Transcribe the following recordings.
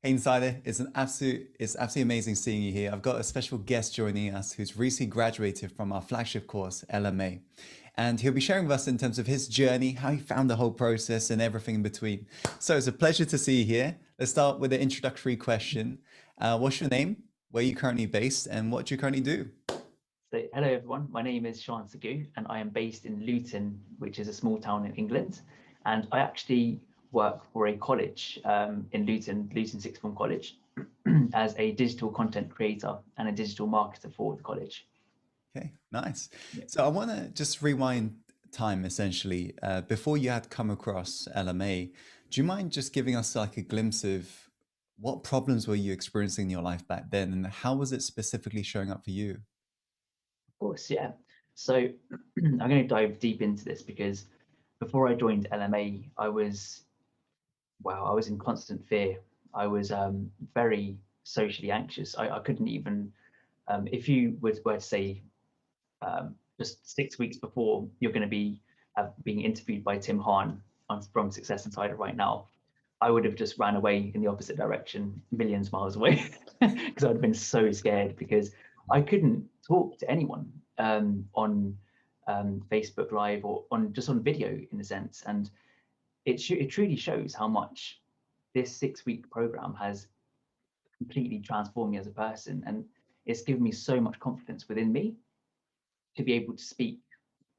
Hey Insider, it's absolutely amazing seeing you here. I've got a special guest joining us who's recently graduated from our flagship course, LMA. And he'll be sharing with us in terms of his journey, how he found the whole process and everything in between. So it's a pleasure to see you here. Let's start with the introductory question. What's your name? Where are you currently based? And what do you currently do? So, hello everyone. My name is Shaan, and I am based in Luton, which is a small town in England. And I actually work for a college in Luton Sixth Form College, as a digital content creator and a digital marketer for the college. Okay, nice. Yeah, So I want to just rewind time essentially. Before you had come across LMA, do you mind just giving us like a glimpse of what problems were you experiencing in your life back then, and how was it specifically showing up for you? of course, yeah. So I'm going to dive deep into this because before I joined LMA, I was in constant fear. I was very socially anxious. I couldn't even, if you were to say just 6 weeks before you're going to be being interviewed by Tim Hahn from Success Insider right now, I would have just ran away in the opposite direction, millions miles away, because I'd been so scared because I couldn't talk to anyone on Facebook Live or on just on video in a sense. And it truly shows how much this 6 week program has completely transformed me as a person. And it's given me so much confidence within me to be able to speak,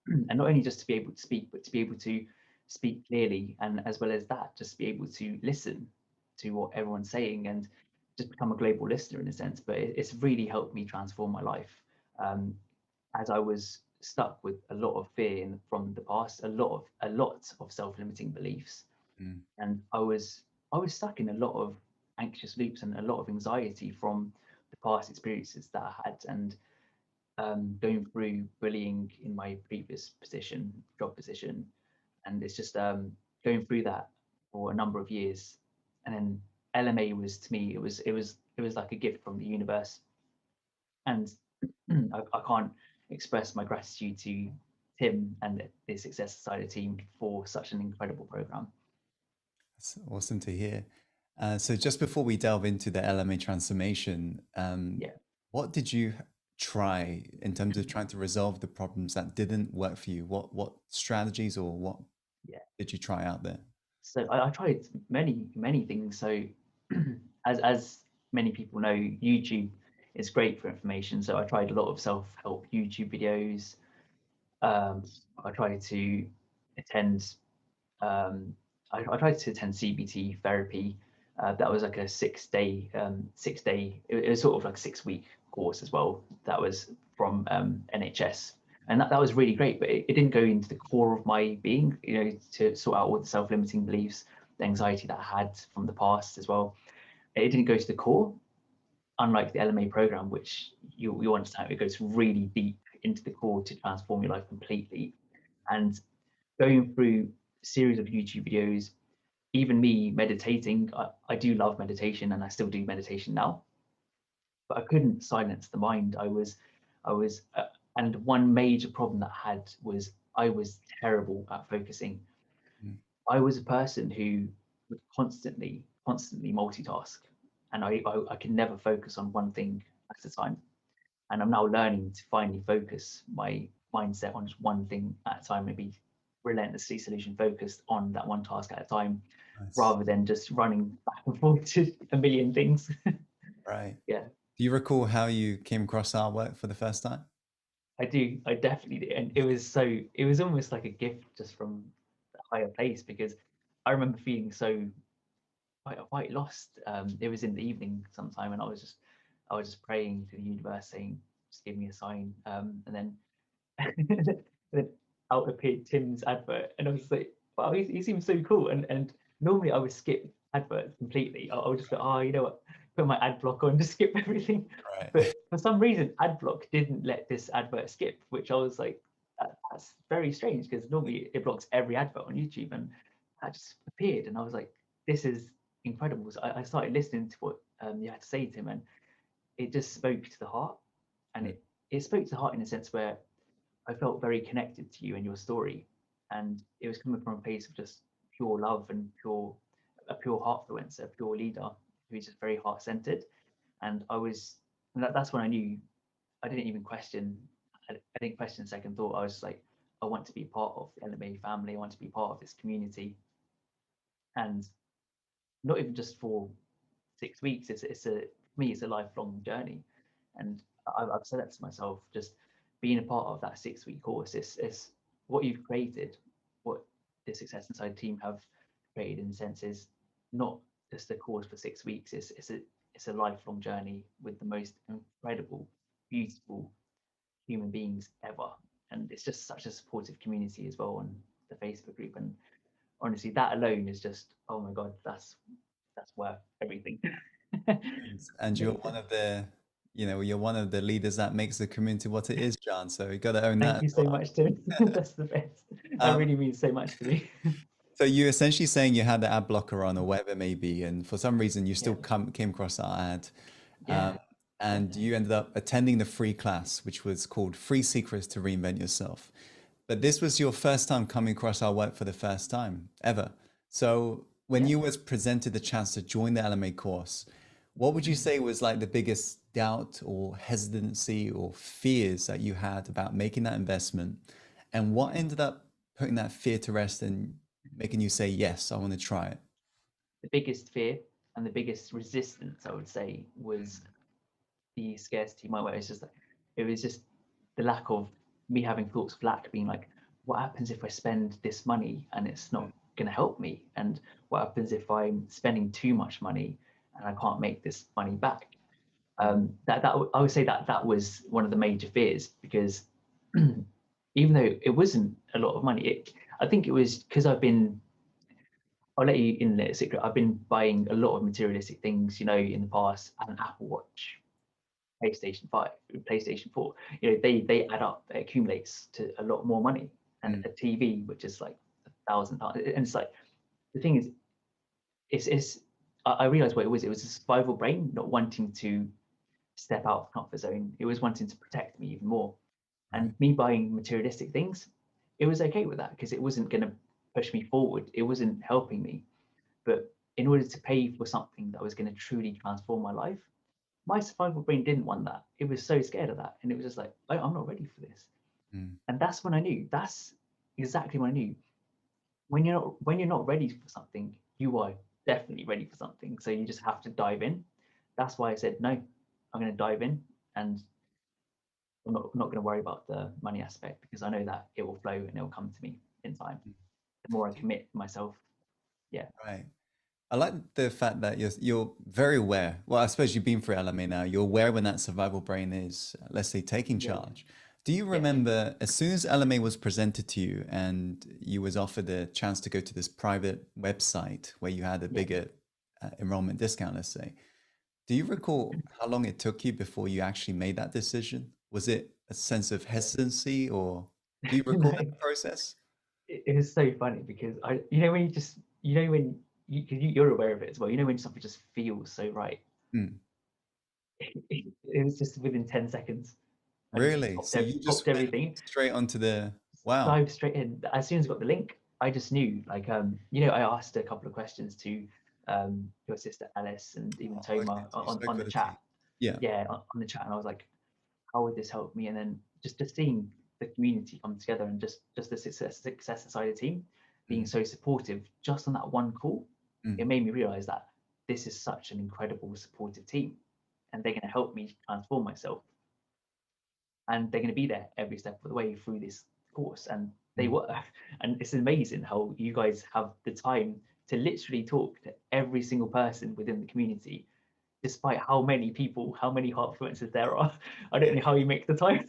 and not only just to be able to speak, but to be able to speak clearly, and as well as that, just be able to listen to what everyone's saying and just become a global listener in a sense. But it's really helped me transform my life, um, as I was stuck with a lot of fear from the past, a lot of self-limiting beliefs, Mm, and I was stuck in a lot of anxious loops and a lot of anxiety from the past experiences that I had, and going through bullying in my previous job position, and it's just going through that for a number of years, and then LMA was to me it was like a gift from the universe, and I can't express my gratitude to Tim and the Success Society team for such an incredible program. that's awesome to hear. So just before we delve into the LMA transformation, Yeah. what did you try in terms of trying to resolve the problems that didn't work for you? What strategies or what Yeah. did you try out there? So I tried many things. So as many people know, YouTube is great for information. So I tried a lot of self-help YouTube videos. Um, I tried to attend I tried to attend CBT therapy. That was like a 6 day. It was sort of like a 6 week course as well. That was from NHS, and that was really great. But it didn't go into the core of my being, to sort out all the self-limiting beliefs, the anxiety that I had from the past as well. It didn't go to the core, unlike the LMA program, which you understand, it goes really deep into the core to transform your life completely. And going through a series of YouTube videos, even me meditating, I do love meditation and I still do meditation now, but I couldn't silence the mind. I was, and one major problem that I had was I was terrible at focusing. Mm, I was a person who would constantly multitask, and I could never focus on one thing at a time. And I'm now learning to finally focus my mindset on just one thing at a time, maybe relentlessly solution focused on that one task at a time, nice. rather than just running back and forth to a million things. Right. Yeah, Do you recall how you came across our work for the first time? I do. I definitely do. And it was almost like a gift just from a higher place, because I remember feeling quite lost. It was in the evening sometime, and I was just praying to the universe, saying, just give me a sign. And then out appeared Tim's advert, and I was like, wow, he seems so cool. And normally I would skip adverts completely. I would just go, oh, you know what, put my ad block on, just skip everything. Right. But for some reason, ad block didn't let this advert skip, which I was like, that's very strange, because normally it blocks every advert on YouTube, and that just appeared, and I was like, this is incredible. So I started listening to what you had to say to him, and it just spoke to the heart, and Mm, it spoke to the heart in a sense where I felt very connected to you and your story, and it was coming from a place of just pure love and a pure heartfluence, a pure leader. who's just very heart-centered. And that's when I knew. I didn't even question. I didn't question second thought. I was just like, I want to be part of the LMA family. I want to be part of this community, and not even just for 6 weeks. It's a for me, it's a lifelong journey, and I've said that to myself. Just being a part of that 6 week course is what you've created, what the Success Inside team have created in a sense is not just a course for 6 weeks. It's a lifelong journey with the most incredible, beautiful human beings ever. And it's just such a supportive community as well on the Facebook group. And honestly, that alone is just, oh my God, that's worth everything. And you're one of the, you're one of the leaders that makes the community what it is, John. So you got to own that Thank as you so well. much, Tim. That's the best. That Um, really means so much to me. so you're essentially saying you had the ad blocker on or whatever it may be, and for some reason you Yeah, still came across our ad, um, yeah, and definitely. you ended up attending the free class, which was called Free Secrets to Reinvent Yourself. But this was your first time coming across our work for the first time ever. So when Yeah. you was presented the chance to join the LMA course, what would you say was like the biggest doubt or hesitancy or fears that you had about making that investment? And what ended up putting that fear to rest and making you say, yes, I want to try it? The biggest fear and the biggest resistance, I would say, was the scarcity mindset. It was just the lack of me having thoughts of lack, being like, what happens if I spend this money and it's not going to help me? And what happens if I'm spending too much money and I can't make this money back? That I would say that was one of the major fears because even though it wasn't a lot of money, I think it was because I'll let you in a secret. I've been buying a lot of materialistic things, in the past, an Apple Watch, PlayStation 5, PlayStation 4. They add up, it accumulates to a lot more money. And Mm, a TV, which is like £1,000, and it's like the thing is, it's I realized what it was. It was a survival brain, not wanting to step out of comfort zone. It was wanting to protect me even more. right. And me buying materialistic things, it was okay with that because it wasn't going to push me forward. It wasn't helping me. But in order to pay for something that was going to truly transform my life, my survival brain didn't want that. It was so scared of that. And it was just like, I'm not ready for this. Mm, And that's when I knew. That's exactly when I knew. When you're not ready for something, you are definitely ready for something. So you just have to dive in. That's why I said no. I'm going to dive in, and I'm not going to worry about the money aspect because I know that it will flow and it will come to me in time. mm. The more I Do you- commit myself, yeah, Right. I like the fact that you're very aware. Well, I suppose you've been through LMA now. You're aware when that survival brain is, let's say, taking yeah, charge. Do you yeah, remember as soon as LMA was presented to you and you was offered the chance to go to this private website where you had a yeah. bigger enrollment discount, let's say, do you recall how long it took you before you actually made that decision? Was it a sense of hesitancy or do you recall that No, process? it was so funny because when you just, when cause you're aware of it as well. When something just feels so right. Hmm. It was just within 10 seconds. I just Really? So you popped just went everything, straight onto the wow. dived straight in. As soon as I got the link, I just knew. Like, I asked a couple of questions to your sister Alice and even Oh, okay. Toma So you on spoke the with the chat. team. Yeah. Yeah, on the chat, and I was like, how would this help me? And then just seeing the community come together and just the success society team being Mm, so supportive just on that one call, mm, it made me realize that this is such an incredible supportive team, and they're going to help me transform myself, and they're going to be there every step of the way through this course, and they mm. were. And it's amazing how you guys have the time to literally talk to every single person within the community despite how many people, how many heart influencers there are. I don't know how you make the time.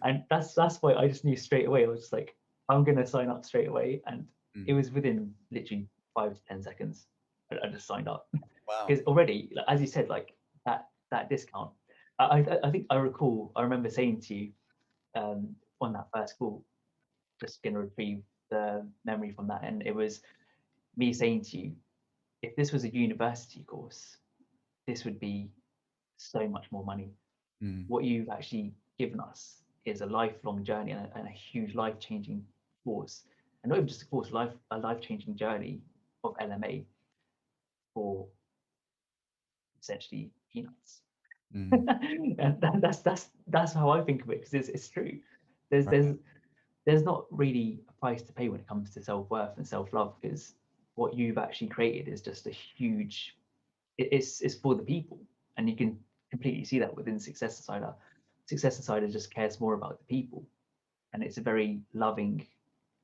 And that's why I just knew straight away. I was just like, I'm gonna sign up straight away. And it Mm. was within literally 5 to 10 seconds. I just signed up. Wow. Because already, like, as you said, like that discount. I think I remember saying to you on that first call, just gonna retrieve the memory from that. And it was me saying to you, if this was a university course, this would be so much more money. Mm, What you've actually given us is a lifelong journey and a huge life-changing course, and not even just a course, a life-changing journey of LMA for essentially peanuts. Mm. And that's how I think of it, because it's true. There's Right. there's there's not really a price to pay when it comes to self-worth and self-love, because what you've actually created is just a huge, it's for the people. And you can completely see that within Success Decider. Success Decider just cares more about the people, and it's a very loving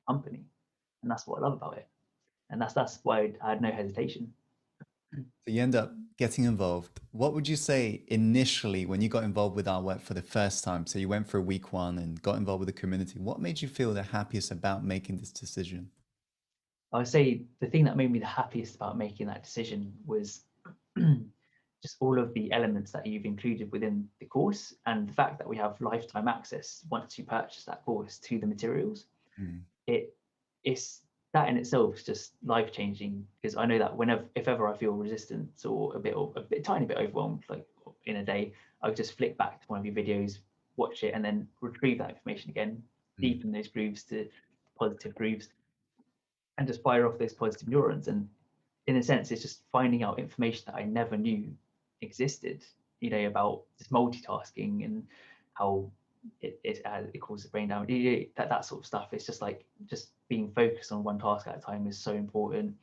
company, and that's what I love about it. And that's why I had no hesitation. So you end up getting involved. What would you say initially when you got involved with our work for the first time? So you went for week one and got involved with the community. What made you feel the happiest about making this decision? I would say the thing that made me the happiest about making that decision was just all of the elements that you've included within the course, and the fact that we have lifetime access once you purchase that course to the materials. Mm. It it's that in itself is just life changing, because I know that whenever, if ever I feel resistance or a tiny bit overwhelmed, like in a day, I would just flick back to one of your videos, watch it, and then retrieve that information again, Mm. deepen those grooves to positive grooves, and just fire off those positive neurons. And in a sense, it's just finding out information that I never knew existed, about just multitasking and how it causes brain damage, that sort of stuff. It's just like, just being focused on one task at a time is so important.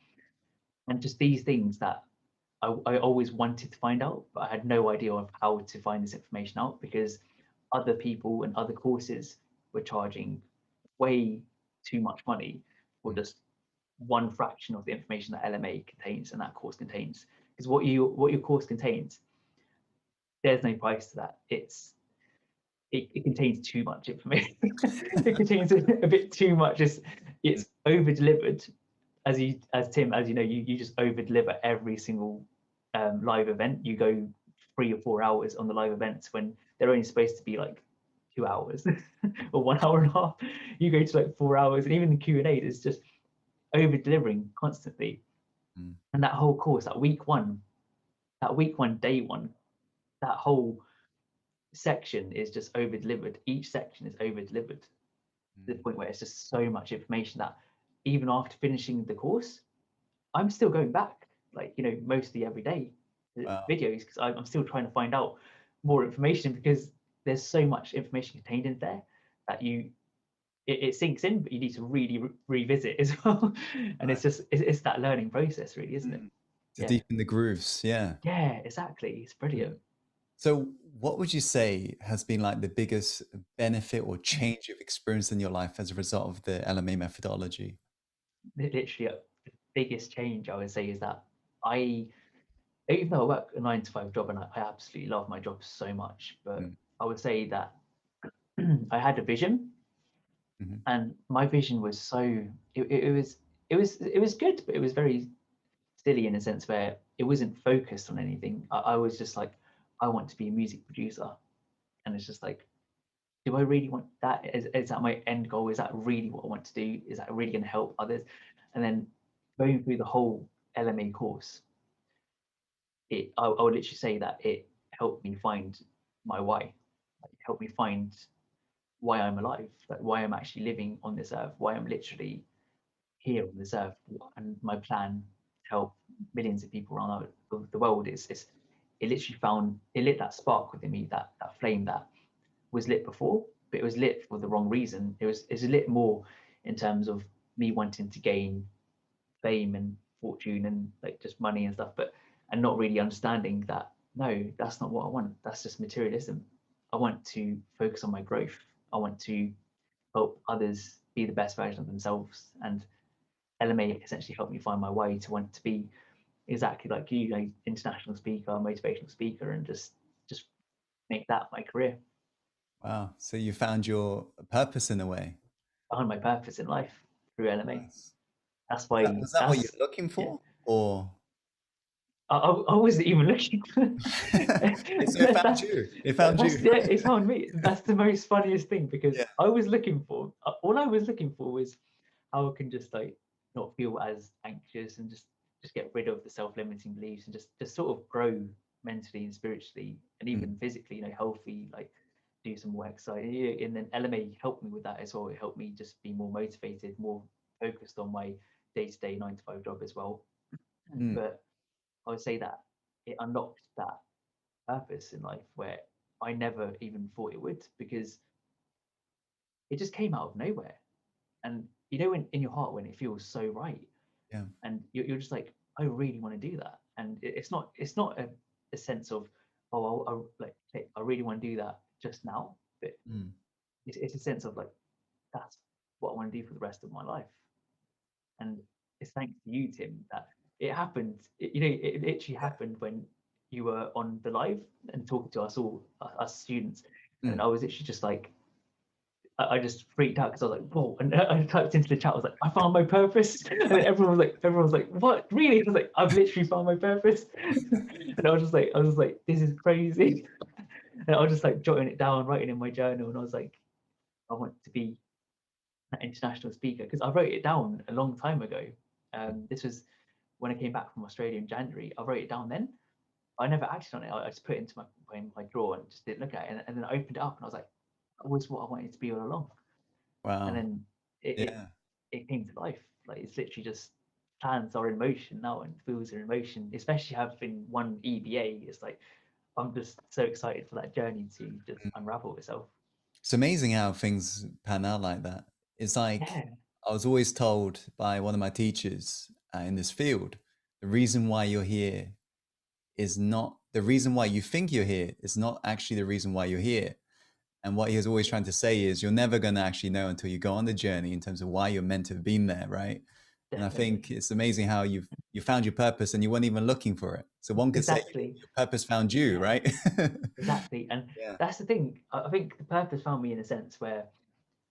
And just these things that I always wanted to find out, but I had no idea of how to find this information out, because other people and other courses were charging way too much money for Mm. just one fraction of the information that LMA contains and that course contains. Because what your course contains, there's no price to that. It contains too much information. It contains a bit too much. It's over delivered. As Tim, as you know, you just over deliver every single live event. You go 3 or 4 hours on the live events when they're only supposed to be like 2 hours or 1 hour and a half. You go to like 4 hours, and even the Q&A is just over delivering constantly. Mm. And that whole course, that week one, day one, that whole section is just over delivered. Each section is over delivered to the Mm. point where it's just so much information that even after finishing the course, I'm still going back, like, mostly every day to Wow. videos, because I'm still trying to find out more information, because there's so much information contained in there that it sinks in, but you need to really revisit as well. And Right. it's that learning process, really, isn't it? Mm. To Yeah. deepen the grooves. Yeah. Yeah, exactly. It's brilliant. So, what would you say has been like the biggest benefit or change you've experienced in your life as a result of the LMA methodology? Literally, the biggest change I would say is that I, even though I work a 9 to 5 job and I absolutely love my job so much, but Mm. I would say that I had a vision, Mhm. and my vision was so, it was good, but it was very silly in a sense where it wasn't focused on anything. I was just like, I want to be a music producer, and it's just like, do I really want that? Is that my end goal? Is that really what I want to do? Is that really going to help others? And then going through the whole LMA course, I would literally say that it helped me find my why. Like, it helped me find why I'm alive, like why I'm actually living on this earth, why I'm literally here on this earth, and my plan to help millions of people around the world is it literally found, it lit that spark within me, that flame that was lit before, but it was lit for the wrong reason. It's lit more in terms of me wanting to gain fame and fortune and like just money and stuff, but and not really understanding that, no, that's not what I want. That's just materialism. I want to focus on my growth. I want to help others be the best version of themselves. And LMA essentially helped me find my way to want to be exactly like you, like international speaker, motivational speaker, and just make that my career. Wow. So you found your purpose in a way. Find my purpose in life through LMA. Nice. That's Was that, why was that what you're that's looking yeah. for? Or I wasn't even looking for so it found that's you. It found that's you. yeah, it's found me. That's the most funniest thing, because Yeah. I was looking for all I was looking for was how I can just like not feel as anxious, and just get rid of the self-limiting beliefs, and just sort of grow mentally and spiritually and Mm. even physically, healthy, like do some more exercise. Yeah, and then LMA helped me with that as well. It helped me just be more motivated, more focused on my day-to-day 9 to 5 job as well. Mm. But I would say that it unlocked that purpose in life where I never even thought it would, because it just came out of nowhere. And you know, when in your heart, when it feels so right, Yeah. and you're just like, I really want to do that. And it's not a sense of, oh, like, hey, I really want to do that just now, but Mm. it's a sense of like, that's what I want to do for the rest of my life. And it's thanks to you, Tim, that it happened. It literally Yeah. happened when you were on the live and talking to us all, us students. And Mm. I was literally just like, I just freaked out because I was like, whoa. And I typed into the chat, I was like, I found my purpose. And then everyone was like, what? Really? I was like, I've literally found my purpose. And I was just like, this is crazy. And I was just like jotting it down, writing in my journal. And I was like, I want to be an international speaker, because I wrote it down a long time ago. This was when I came back from Australia in January. I wrote it down then. I never acted on it. I just put it into my drawer and just didn't look at it. And then I opened it up and I was like, that was what I wanted to be all along. And Wow. then it, it Yeah. it came to life. Like, it's literally just plans are in motion now and feels are in motion. Especially having one EBA, it's like I'm just so excited for that journey to just unravel itself. It's amazing how things pan out like that. It's like Yeah, I was always told by one of my teachers in this field, the reason why you're here is not the reason why you think you're here is not actually the reason why you're here. And what he was always trying to say is you're never going to actually know until you go on the journey in terms of why you're meant to have been there, right? And I definitely. think it's amazing how you found your purpose and you weren't even looking for it. So one could say Exactly. your purpose found you, Yeah, right? exactly. And Yeah. that's the thing. I think the purpose found me in a sense where,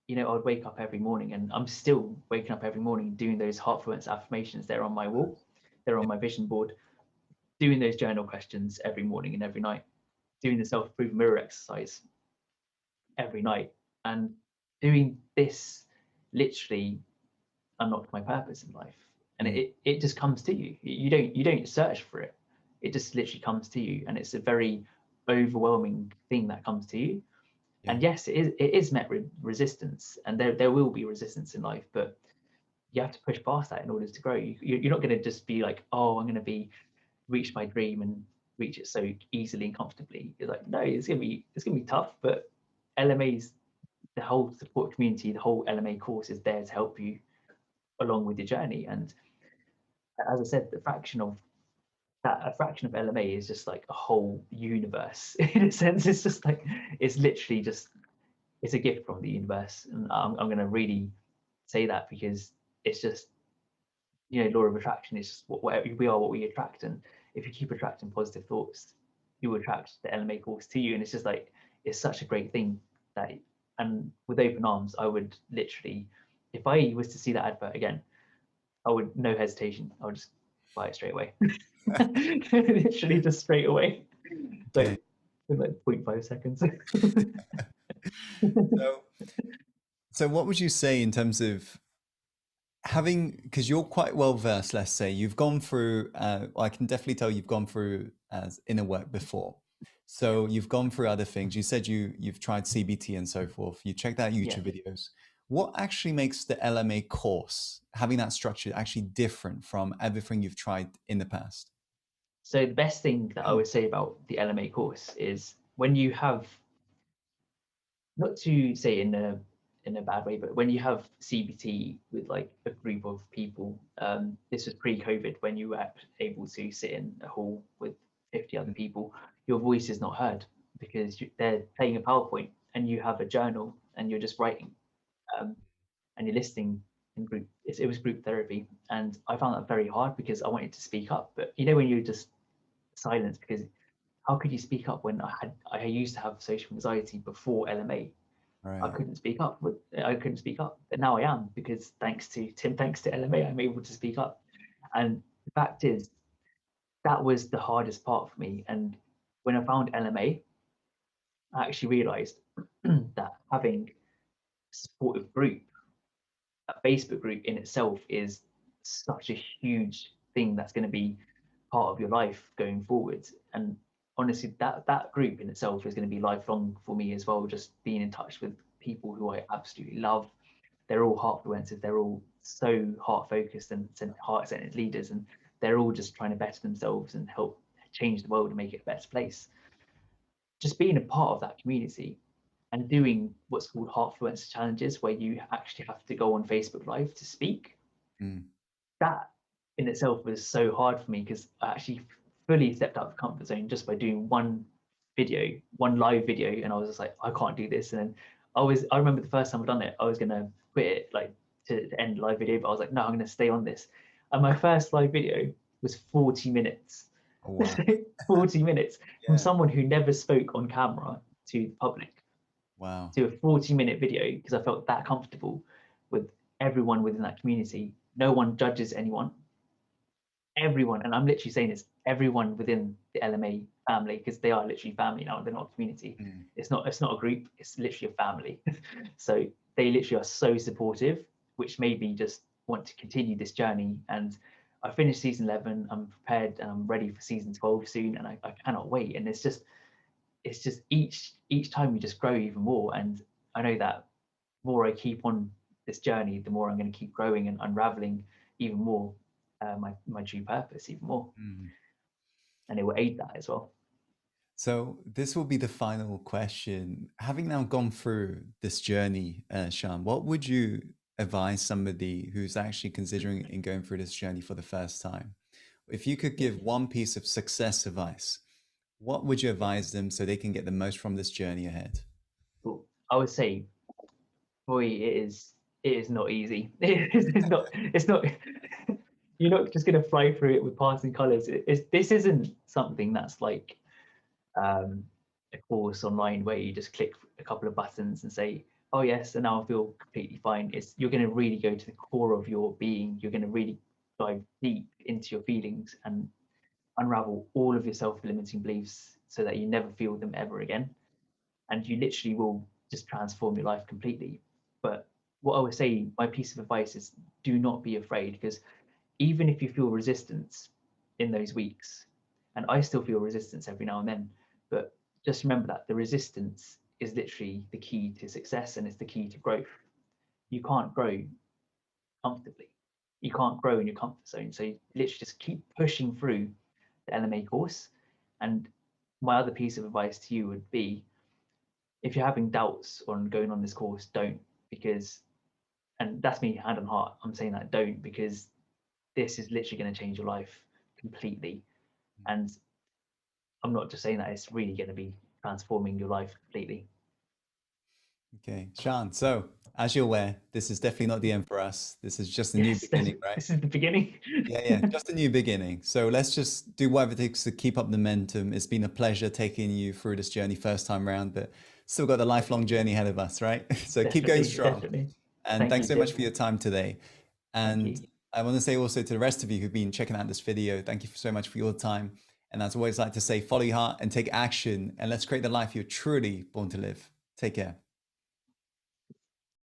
I'd wake up every morning, and I'm still waking up every morning doing those heartfelt affirmations. They're on my wall, they're on my vision board, doing those journal questions every morning and every night, doing the self-improvement mirror exercise every night, and doing this literally unlocked my purpose in life. And Mm, it just comes to you. You don't search for it. It just literally comes to you, and it's a very overwhelming thing that comes to you. yeah. And yes, it is met with resistance, and there will be resistance in life, but you have to push past that in order to grow. You're not going to just be like, oh, I'm going to be reach my dream and reach it so easily and comfortably. You're like, no, it's gonna be tough, but LMA's, the whole support community, the whole LMA course is there to help you along with your journey. And as I said, a fraction of LMA is just like a whole universe in a sense. It's just like, it's literally just, it's a gift from the universe. And I'm going to really say that, because it's just, law of attraction is just we are what we attract. And if you keep attracting positive thoughts, you will attract the LMA course to you. And it's just like, it's such a great thing that, and with open arms, I would literally, if I was to see that advert again, I would, no hesitation, I would just buy it straight away. Literally just straight away. Okay. Like in like 0.5 seconds. So, so what would you say in terms of having, because you're quite well versed, let's say you've gone through, I can definitely tell you've gone through as inner work before. Yeah, So you've gone through other things. You said you've tried CBT and so forth. You checked out yeah. YouTube videos. What actually makes the LMA course, having that structure, actually different from everything you've tried in the past? So the best thing that I would say about the LMA course is, when you have, not to say in a bad way, but when you have CBT with like a group of people, this was pre-COVID, when you were able to sit in a hall with 50 other Mm, people, your voice is not heard, because they're playing a PowerPoint and you have a journal and you're just writing, um, and you're listening in group. It was group therapy, and I found that very hard because I wanted to speak up, but when you're just silenced, because how could you speak up when I used to have social anxiety before LMA? I right. couldn't speak up. I couldn't speak up, but now I am, because thanks to Tim, thanks to LMA, I'm able to speak up. And the fact is, that was the hardest part for me. And when I found LMA, I actually realised that having a supportive group, a Facebook group in itself, is such a huge thing that's going to be part of your life going forward. And honestly, that group in itself is going to be lifelong for me as well. Just being in touch with people who I absolutely love. They're all heart fluencers. They're all so heart focused and heart centered leaders, and they're all just trying to better themselves and help change the world and make it a better place. Just being a part of that community and doing what's called Heartfluencer challenges, where you actually have to go on Facebook Live to speak, Mm. that in itself was so hard for me because I actually fully stepped out of the comfort zone just by doing one video, one live video, and I was just like, I can't do this. And then I remember the first time I'd done it, I was gonna quit it, like to end the live video, but I was like, no, I'm gonna stay on this. And my first live video was 40 minutes. Oh, wow. 40 minutes from Yeah. someone who never spoke on camera to the public Wow. to a 40-minute video because I felt that comfortable with everyone within that community. No one judges anyone. Everyone, and I'm literally saying this, everyone within the LMA family, because they are literally family now, they're not a community. Mm. It's not a group, it's literally a family. So they literally are so supportive, which made me just want to continue this journey. And I finished season 11, I'm prepared and I'm ready for season 12 soon, and I cannot wait. And it's just each time we just grow even more. And I know that more I keep on this journey, the more I'm going to keep growing and unraveling even more my true purpose even more, Mm. and it will aid that as well. So this will be the final question. Having now gone through this journey, Shaan, what would you advise somebody who's actually considering in going through this journey for the first time? If you could give one piece of success advice, what would you advise them so they can get the most from this journey ahead? Cool. I would say, boy, it is not easy. It's not. You're not just going to fly through it with passing colors. This isn't something that's like um, a course online where you just click a couple of buttons and say, oh yes, and now I feel completely fine. You're going to really go to the core of your being. You're going to really dive deep into your feelings and unravel all of your self-limiting beliefs so that you never feel them ever again. And you literally will just transform your life completely. But what I would say, my piece of advice is do not be afraid, because even if you feel resistance in those weeks, and I still feel resistance every now and then, but just remember that the resistance is literally the key to success and it's the key to growth. You can't grow comfortably. You can't grow in your comfort zone. So you literally just keep pushing through the LMA course. And my other piece of advice to you would be, if you're having doubts on going on this course, don't, because, and that's me hand on heart, I'm saying that don't, because this is literally going to change your life completely. And I'm not just saying that, it's really going to be transforming your life completely. Okay, Shaan. So as you're aware, this is definitely not the end for us. This is just a new Yes, beginning, right? this is the beginning. Yeah, yeah, just a new beginning. So let's just do whatever it takes to keep up the momentum. It's been a pleasure taking you through this journey first time round, but still got the lifelong journey ahead of us, right? So keep going Definitely, strong. definitely. And Thank thanks you, so much Tim. for your time today. Thank And you. I want to say also to the rest of you who've been checking out this video, thank you so much for your time. And as always, like to say, follow your heart and take action. And let's create the life you're truly born to live. Take care.